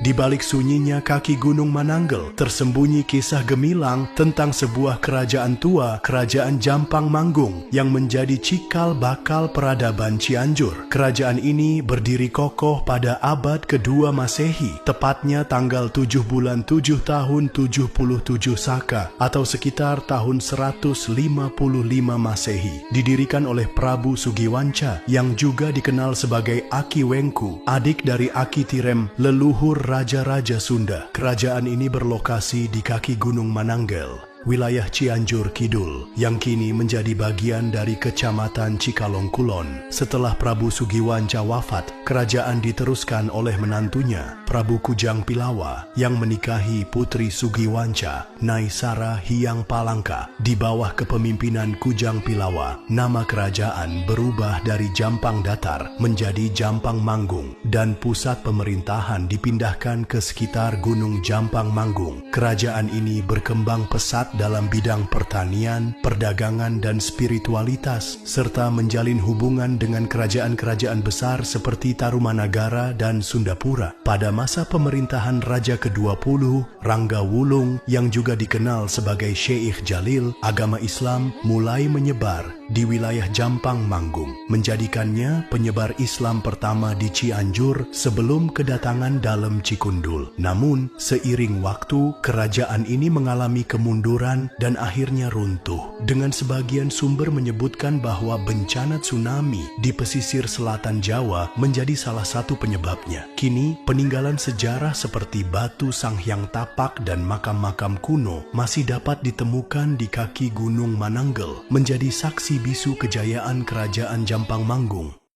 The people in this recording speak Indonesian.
Di balik sunyinya kaki Gunung Mananggel, tersembunyi kisah gemilang tentang sebuah kerajaan tua, Kerajaan Jampang Manggung, yang menjadi cikal bakal peradaban Cianjur. Kerajaan ini berdiri kokoh pada abad kedua Masehi, tepatnya tanggal 7 bulan 7 tahun 77 Saka, atau sekitar tahun 155 Masehi. Didirikan oleh Prabu Sugiwanca, yang juga dikenal sebagai Aki Wengku, adik dari Aki Tirem, leluhur Raja-Raja Sunda. Kerajaan ini berlokasi di kaki Gunung Mananggel, wilayah Cianjur Kidul, yang kini menjadi bagian dari Kecamatan Cikalong Kulon. Setelah Prabu Sugiwanca wafat, kerajaan diteruskan oleh menantunya, Prabu Kujang Pilawa, yang menikahi putri Sugiwanca, Naisara Hyang Palangka. Di bawah kepemimpinan Kujang Pilawa, nama kerajaan berubah dari Jampang Datar menjadi Jampang Manggung, dan pusat pemerintahan dipindahkan ke sekitar Gunung Jampang Manggung. Kerajaan ini berkembang pesat dalam bidang pertanian, perdagangan, dan spiritualitas, serta menjalin hubungan dengan kerajaan-kerajaan besar seperti Tarumanagara dan Sundapura. Pada masa pemerintahan Raja ke-20, Rangga Wulung, yang juga dikenal sebagai Syekh Jalil, agama Islam mulai menyebar di wilayah Jampang Manggung, menjadikannya penyebar Islam pertama di Cianjur sebelum kedatangan Dalem Cikundul. Namun, seiring waktu, kerajaan ini mengalami kemunduran dan akhirnya runtuh, dengan sebagian sumber menyebutkan bahwa bencana tsunami di pesisir selatan Jawa menjadi salah satu penyebabnya. Kini, peninggalan sejarah seperti batu Sanghyang Tapak dan makam-makam kuno masih dapat ditemukan di kaki Gunung Mananggel, menjadi saksi bisu kejayaan Kerajaan Jampang Manggung.